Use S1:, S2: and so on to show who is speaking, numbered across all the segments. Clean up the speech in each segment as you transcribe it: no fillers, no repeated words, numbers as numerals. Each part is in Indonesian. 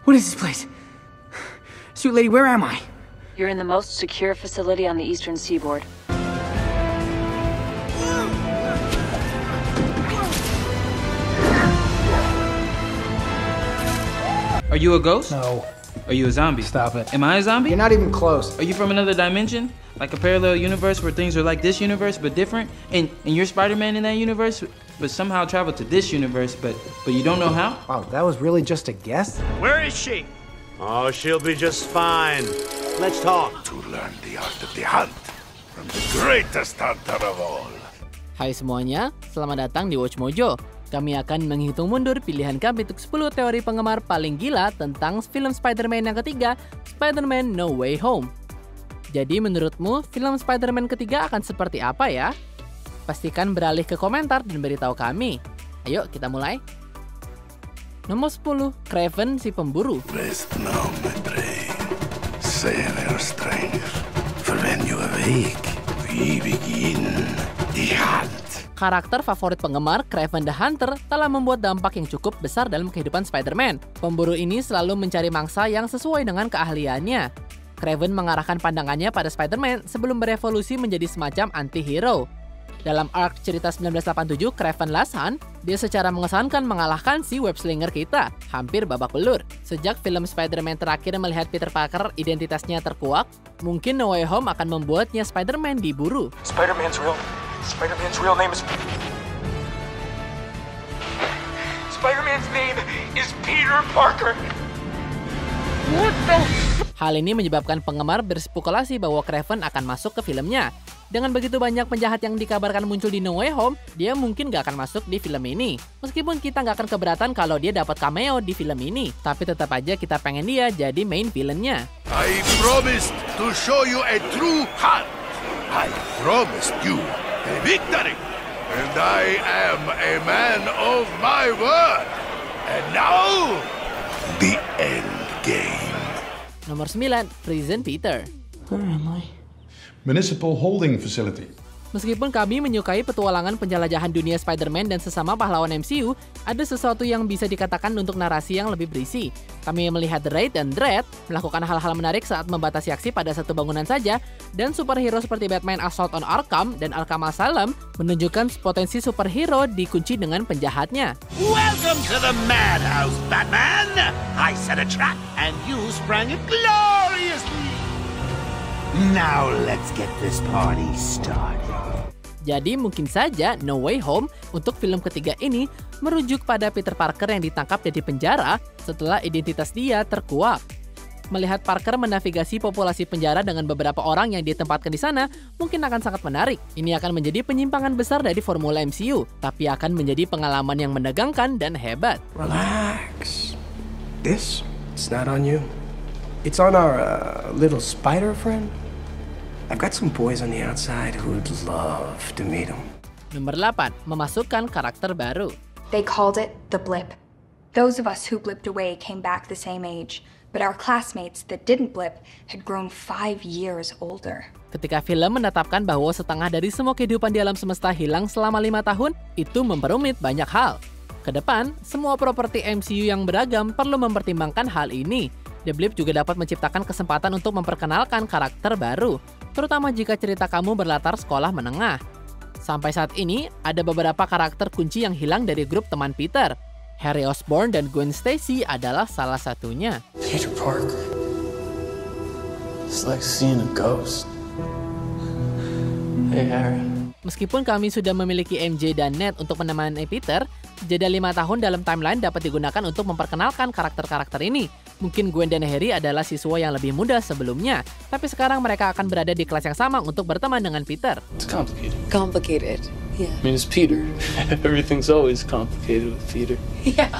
S1: What is this place? Suit lady, where am I?
S2: You're in the most secure facility on the eastern seaboard.
S3: Are you a ghost?
S1: No.
S3: Are you a zombie?
S1: Stop it.
S3: Am I a zombie?
S1: You're not even close.
S3: Are you from another dimension? Like a parallel universe where things are like this universe but different? And you're Spider-Man in that universe, but somehow travel to this universe, but you don't know how?
S1: Wow, that was really just a guess?
S4: Where is she? Oh, she'll be just fine. Let's talk.
S5: To learn the art of the hunt from the greatest hunter of all.
S6: Hai semuanya, selamat datang di Watch Mojo. Kami akan menghitung mundur pilihan kami untuk 10 teori penggemar paling gila tentang film Spider-Man yang ketiga, Spider-Man No Way Home. Jadi menurutmu, film Spider-Man ketiga akan seperti apa ya? Pastikan beralih ke komentar dan beritahu kami. Ayo kita mulai. Nomor 10, Kraven si pemburu.
S5: Rest now, my brave. Sailor strength. For when you awake, we begin the hunt.
S6: Karakter favorit penggemar, Kraven the Hunter, telah membuat dampak yang cukup besar dalam kehidupan Spider-Man. Pemburu ini selalu mencari mangsa yang sesuai dengan keahliannya. Kraven mengarahkan pandangannya pada Spider-Man sebelum berevolusi menjadi semacam anti-hero. Dalam arc cerita 1987, Kraven Last Hunt, dia secara mengesankan mengalahkan si webslinger kita, hampir babak belur. Sejak film Spider-Man terakhir melihat Peter Parker identitasnya terkuak, mungkin No Way Home akan membuatnya Spider-Man diburu.
S7: Spider-Man's real name is... Spider-Man's name is Peter Parker. What the...
S6: Hal ini menyebabkan penggemar berspekulasi bahwa Kraven akan masuk ke filmnya. Dengan begitu banyak penjahat yang dikabarkan muncul di No Way Home, dia mungkin gak akan masuk di film ini. Meskipun kita gak akan keberatan kalau dia dapat cameo di film ini, tapi tetap aja kita pengen dia jadi main villainnya.
S5: I promised to show you a true hunt. I promised you a victory. And I am a man of my word. And now, the end game.
S6: Nomor 9, Prison Peter.
S1: Where am I?
S8: Municipal Holding Facility.
S6: Meskipun kami menyukai petualangan penjelajahan dunia Spider-Man dan sesama pahlawan MCU, ada sesuatu yang bisa dikatakan untuk narasi yang lebih berisi. Kami melihat Raid dan Dread melakukan hal-hal menarik saat membatasi aksi pada satu bangunan saja, dan superhero seperti Batman Assault on Arkham dan Arkham Asylum menunjukkan potensi superhero dikunci dengan penjahatnya.
S4: Welcome to the madhouse, Batman! I set a trap and you sprang it gloriously! Now let's get this party started.
S6: Jadi mungkin saja No Way Home untuk film ketiga ini merujuk pada Peter Parker yang ditangkap dari penjara setelah identitas dia terkuak. Melihat Parker menavigasi populasi penjara dengan beberapa orang yang ditempatkan di sana mungkin akan sangat menarik. Ini akan menjadi penyimpangan besar dari formula MCU, tapi akan menjadi pengalaman yang menegangkan dan hebat.
S9: Relax. This, it's not on you. It's on our little spider friend. I've got some boys on the outside who would love to meet him.
S6: Nomor 8, memasukkan karakter baru.
S10: They called it the blip. Those of us who blipped away came back the same age, but our classmates that didn't blip had grown 5 years older.
S6: Ketika film menetapkan bahwa setengah dari semua kehidupan di alam semesta hilang selama 5 tahun, itu memperumit banyak hal. Kedepan, semua properti MCU yang beragam perlu mempertimbangkan hal ini. The Blip juga dapat menciptakan kesempatan untuk memperkenalkan karakter baru, terutama jika cerita kamu berlatar sekolah menengah. Sampai saat ini, ada beberapa karakter kunci yang hilang dari grup teman Peter. Harry Osborn dan Gwen Stacy adalah salah satunya.
S7: Peter Parker. It's like seeing a ghost. Hey Harry.
S6: Meskipun kami sudah memiliki MJ dan Ned untuk menemani Peter, jeda 5 tahun dalam timeline dapat digunakan untuk memperkenalkan karakter-karakter ini. Mungkin Gwen dan Harry adalah siswa yang lebih muda sebelumnya, tapi sekarang mereka akan berada di kelas yang sama untuk berteman dengan Peter.
S7: It's complicated.
S2: Complicated, yeah.
S7: I mean, it's Peter. Everything's always complicated with Peter.
S2: Yeah.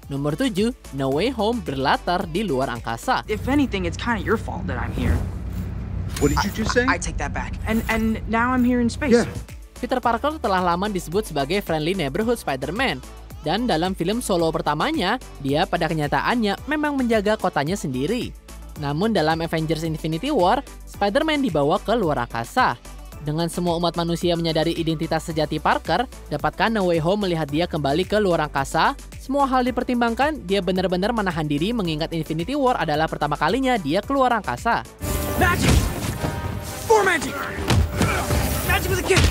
S6: Nomor 7, No Way Home berlatar di luar angkasa.
S1: If anything, it's kind of your fault that I'm here.
S11: What did you just say?
S1: I take that back. And now I'm here in space.
S11: Yeah.
S6: Peter Parker telah lama disebut sebagai friendly neighborhood Spider-Man. Dan dalam film solo pertamanya, dia pada kenyataannya memang menjaga kotanya sendiri. Namun dalam Avengers Infinity War, Spider-Man dibawa ke luar angkasa. Dengan semua umat manusia menyadari identitas sejati Parker, dapatkah No Way Home melihat dia kembali ke luar angkasa, semua hal dipertimbangkan, dia benar-benar menahan diri mengingat Infinity War adalah pertama kalinya dia keluar angkasa.
S1: Magic! More magic! Magic with a kick!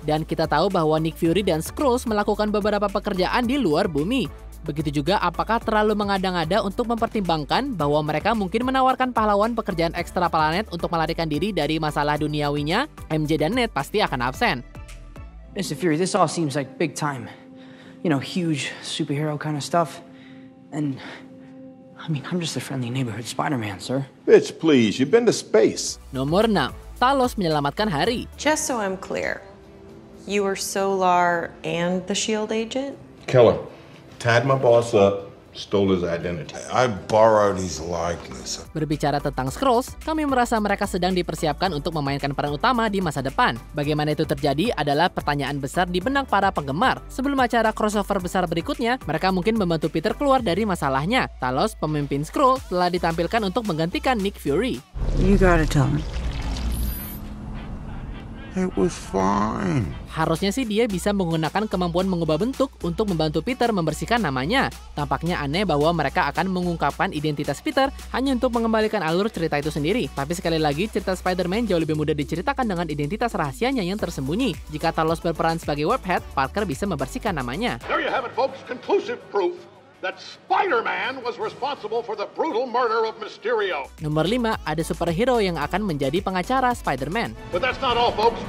S6: Dan kita tahu bahwa Nick Fury dan Skrulls melakukan beberapa pekerjaan di luar bumi. Begitu juga apakah terlalu mengada-ngada untuk mempertimbangkan bahwa mereka mungkin menawarkan pahlawan pekerjaan ekstra planet untuk melarikan diri dari masalah duniawinya, MJ dan Ned pasti akan absen.
S1: Mr. Fury, this all seems like big time. You know, huge superhero kind of stuff. And, I mean, I'm just a friendly neighborhood Spider-Man, sir.
S5: Bitch, please, you've been to space.
S6: Nomor 6. Talos menyelamatkan hari.
S12: Just so I'm clear, you were Solar and the S.H.I.E.L.D. agent?
S5: Killer. Tied my boss up, stole his identity.
S13: I borrowed his likeness.
S6: Berbicara tentang Skrulls, kami merasa mereka sedang dipersiapkan untuk memainkan peran utama di masa depan. Bagaimana itu terjadi adalah pertanyaan besar di benak para penggemar. Sebelum acara crossover besar berikutnya, mereka mungkin membantu Peter keluar dari masalahnya. Talos, pemimpin Skrull, telah ditampilkan untuk menggantikan Nick Fury.
S14: You gotta tell him.
S13: It was fine.
S6: Harusnya sih dia bisa menggunakan kemampuan mengubah bentuk untuk membantu Peter membersihkan namanya. Tampaknya aneh bahwa mereka akan mengungkapkan identitas Peter hanya untuk mengembalikan alur cerita itu sendiri. Tapi sekali lagi, cerita Spider-Man jauh lebih mudah diceritakan dengan identitas rahasianya yang tersembunyi. Jika Talos berperan sebagai Webhead, Parker bisa membersihkan namanya.
S15: There you have it, folks. Conclusive proof that Spider-Man was responsible for the brutal murder of Mysterio.
S6: Nomor 5, ada superhero yang akan menjadi pengacara Spider-Man.
S15: But that's not all, folks.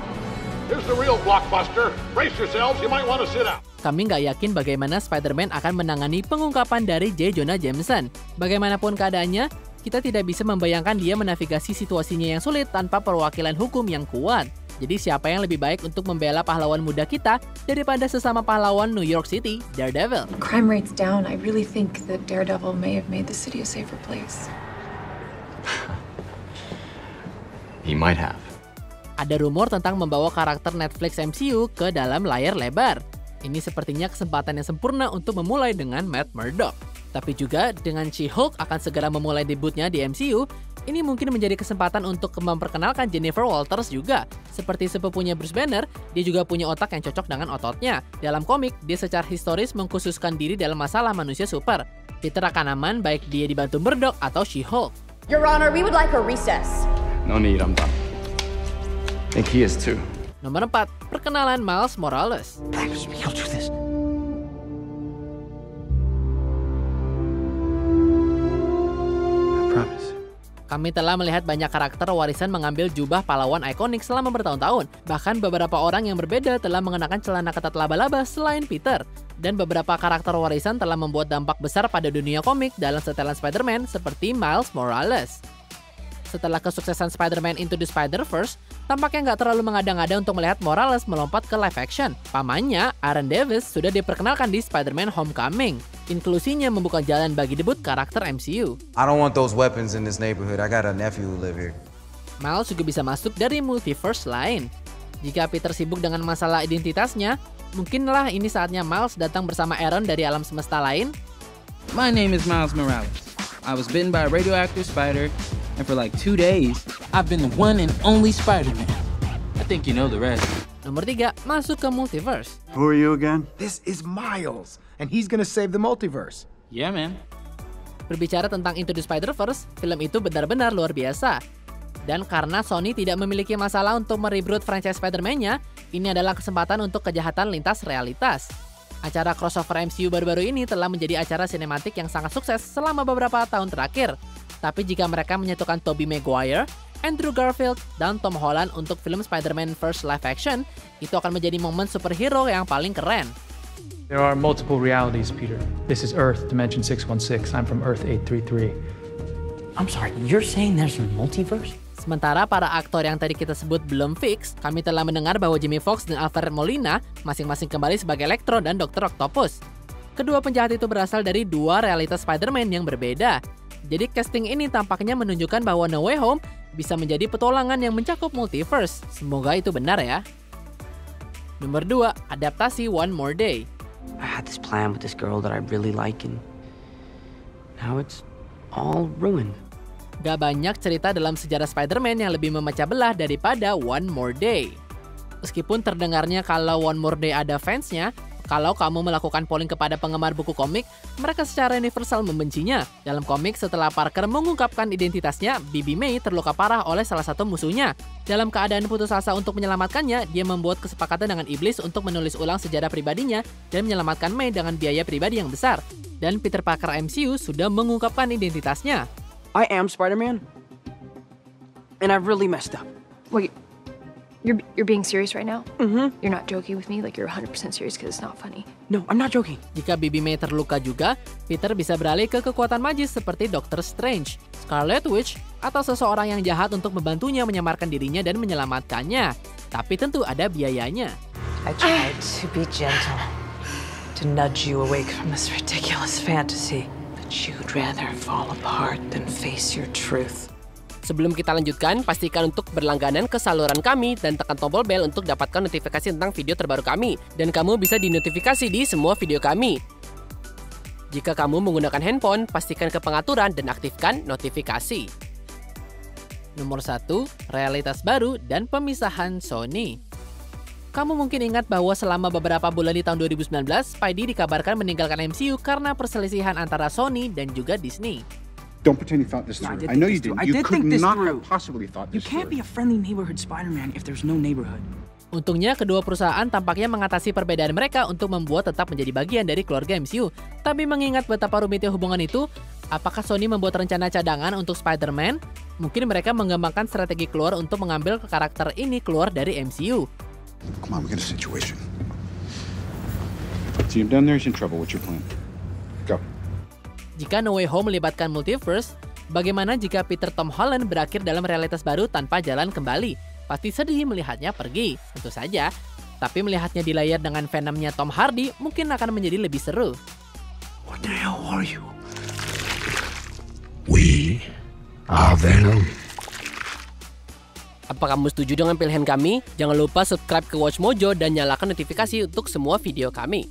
S15: Here's the real blockbuster. Brace yourselves, you might want to sit out.
S6: Kami nggak yakin bagaimana Spider-Man akan menangani pengungkapan dari J. Jonah Jameson. Bagaimanapun keadaannya, kita tidak bisa membayangkan dia menavigasi situasinya yang sulit tanpa perwakilan hukum yang kuat. Jadi siapa yang lebih baik untuk membela pahlawan muda kita daripada sesama pahlawan New York City, Daredevil?
S16: Crime rate's down. I really think that Daredevil may have made the city a safer place.
S17: He might have.
S6: Ada rumor tentang membawa karakter Netflix MCU ke dalam layar lebar. Ini sepertinya kesempatan yang sempurna untuk memulai dengan Matt Murdock. Tapi juga dengan She-Hulk akan segera memulai debutnya di MCU, ini mungkin menjadi kesempatan untuk memperkenalkan Jennifer Walters juga. Seperti sepupunya Bruce Banner, dia juga punya otak yang cocok dengan ototnya. Dalam komik, dia secara historis mengkhususkan diri dalam masalah manusia super. Peter akan aman baik dia dibantu Murdock atau She-Hulk.
S18: Your Honor, we would like a recess.
S17: No need, I'm done. I think he is too.
S6: Nomor 4, perkenalan Miles Morales. Kami telah melihat banyak karakter warisan mengambil jubah pahlawan ikonik selama bertahun-tahun. Bahkan beberapa orang yang berbeda telah mengenakan celana ketat laba-laba selain Peter. Dan beberapa karakter warisan telah membuat dampak besar pada dunia komik dalam setelan Spider-Man seperti Miles Morales. Setelah kesuksesan Spider-Man Into the Spider-Verse, tampaknya nggak terlalu mengada-ngada untuk melihat Morales melompat ke live action. Pamannya, Aaron Davis, sudah diperkenalkan di Spider-Man Homecoming. Inklusinya membuka jalan bagi debut karakter MCU.
S19: I don't want those weapons in this neighborhood. I got a nephew who live here.
S6: Miles juga bisa masuk dari multiverse lain. Jika Peter sibuk dengan masalah identitasnya, mungkinlah ini saatnya Miles datang bersama Aaron dari alam semesta lain.
S3: My name is Miles Morales. I was bitten by a radioactive spider, and for like 2 days, I've been the one and only Spider-Man. I think you know the rest.
S6: Nomor 3, masuk ke multiverse.
S11: Who are you again?
S9: This is Miles, and he's gonna save the multiverse.
S3: Yeah, man.
S6: Berbicara tentang Into the Spider-Verse, film itu benar-benar luar biasa. Dan karena Sony tidak memiliki masalah untuk mereboot franchise Spider-Man-nya, ini adalah kesempatan untuk kejahatan lintas realitas. Acara crossover MCU baru-baru ini telah menjadi acara sinematik yang sangat sukses selama beberapa tahun terakhir. Tapi jika mereka menyatukan Tobey Maguire, Andrew Garfield, dan Tom Holland untuk film Spider-Man First Live Action, itu akan menjadi momen superhero yang paling keren.
S20: There are multiple realities, Peter. This is Earth, Dimension 616. I'm from Earth 833.
S1: I'm sorry, you're saying there's a multiverse?
S6: Sementara para aktor yang tadi kita sebut belum fix, kami telah mendengar bahwa Jamie Foxx dan Alfred Molina masing-masing kembali sebagai Electro dan Dr. Octopus. Kedua penjahat itu berasal dari dua realitas Spider-Man yang berbeda. Jadi casting ini tampaknya menunjukkan bahwa No Way Home bisa menjadi petualangan yang mencakup multiverse. Semoga itu benar ya. Nomor 2, adaptasi One More Day.
S14: I had this plan with this girl that I really like and now it's all ruined.
S6: Gak banyak cerita dalam sejarah Spider-Man yang lebih memecah belah daripada One More Day. Meskipun terdengarnya kalau One More Day ada fansnya, Kalau kamu melakukan polling kepada penggemar buku komik, mereka secara universal membencinya. Dalam komik, setelah Parker mengungkapkan identitasnya, Bibi May terluka parah oleh salah satu musuhnya. Dalam keadaan putus asa untuk menyelamatkannya, dia membuat kesepakatan dengan iblis untuk menulis ulang sejarah pribadinya dan menyelamatkan May dengan biaya pribadi yang besar. Dan Peter Parker MCU sudah mengungkapkan identitasnya.
S1: I am Spider-Man. And I've really messed up.
S16: Wait, you're being serious right now?
S1: Mm-hmm.
S16: You're not joking with me? Like you're 100% serious because it's not funny?
S1: No, I'm not joking.
S6: Jika Bibi May terluka juga, Peter bisa beralih ke kekuatan magis seperti Doctor Strange, Scarlet Witch, atau seseorang yang jahat untuk membantunya menyamarkan dirinya dan menyelamatkannya. Tapi tentu ada biayanya.
S21: I tried to be gentle, to nudge you awake from this ridiculous fantasy, but you'd rather fall apart than face your truth.
S22: Sebelum kita lanjutkan, pastikan untuk berlangganan ke saluran kami dan tekan tombol bel untuk dapatkan notifikasi tentang video terbaru kami. Dan kamu bisa dinotifikasi di semua video kami. Jika kamu menggunakan handphone, pastikan ke pengaturan dan aktifkan notifikasi.
S6: Nomor 1, realitas baru dan pemisahan Sony. Kamu mungkin ingat bahwa selama beberapa bulan di tahun 2019, Spidey dikabarkan meninggalkan MCU karena perselisihan antara Sony dan juga Disney.
S11: Don't pretend you thought this through. I know you didn't. You could not have possibly thought this
S1: through. You can't be a friendly neighborhood Spider-Man if there's no neighborhood.
S6: Untungnya, kedua perusahaan tampaknya mengatasi perbedaan mereka untuk membuat tetap menjadi bagian dari keluarga MCU. Tapi mengingat betapa rumitnya hubungan itu, apakah Sony membuat rencana cadangan untuk Spider-Man? Mungkin mereka mengembangkan strategi keluar untuk mengambil karakter ini keluar dari MCU.
S11: Come on, we got a situation. So you've done there's in trouble. What's your plan? Go.
S6: Jika No Way Home melibatkan multiverse, bagaimana jika Peter Tom Holland berakhir dalam realitas baru tanpa jalan kembali? Pasti sedih melihatnya pergi, tentu saja. Tapi melihatnya di layar dengan Venomnya Tom Hardy mungkin akan menjadi lebih seru.
S5: What the hell are you? We are Venom.
S22: Apa kamu setuju dengan pilihan kami? Jangan lupa subscribe ke Watch Mojo dan nyalakan notifikasi untuk semua video kami.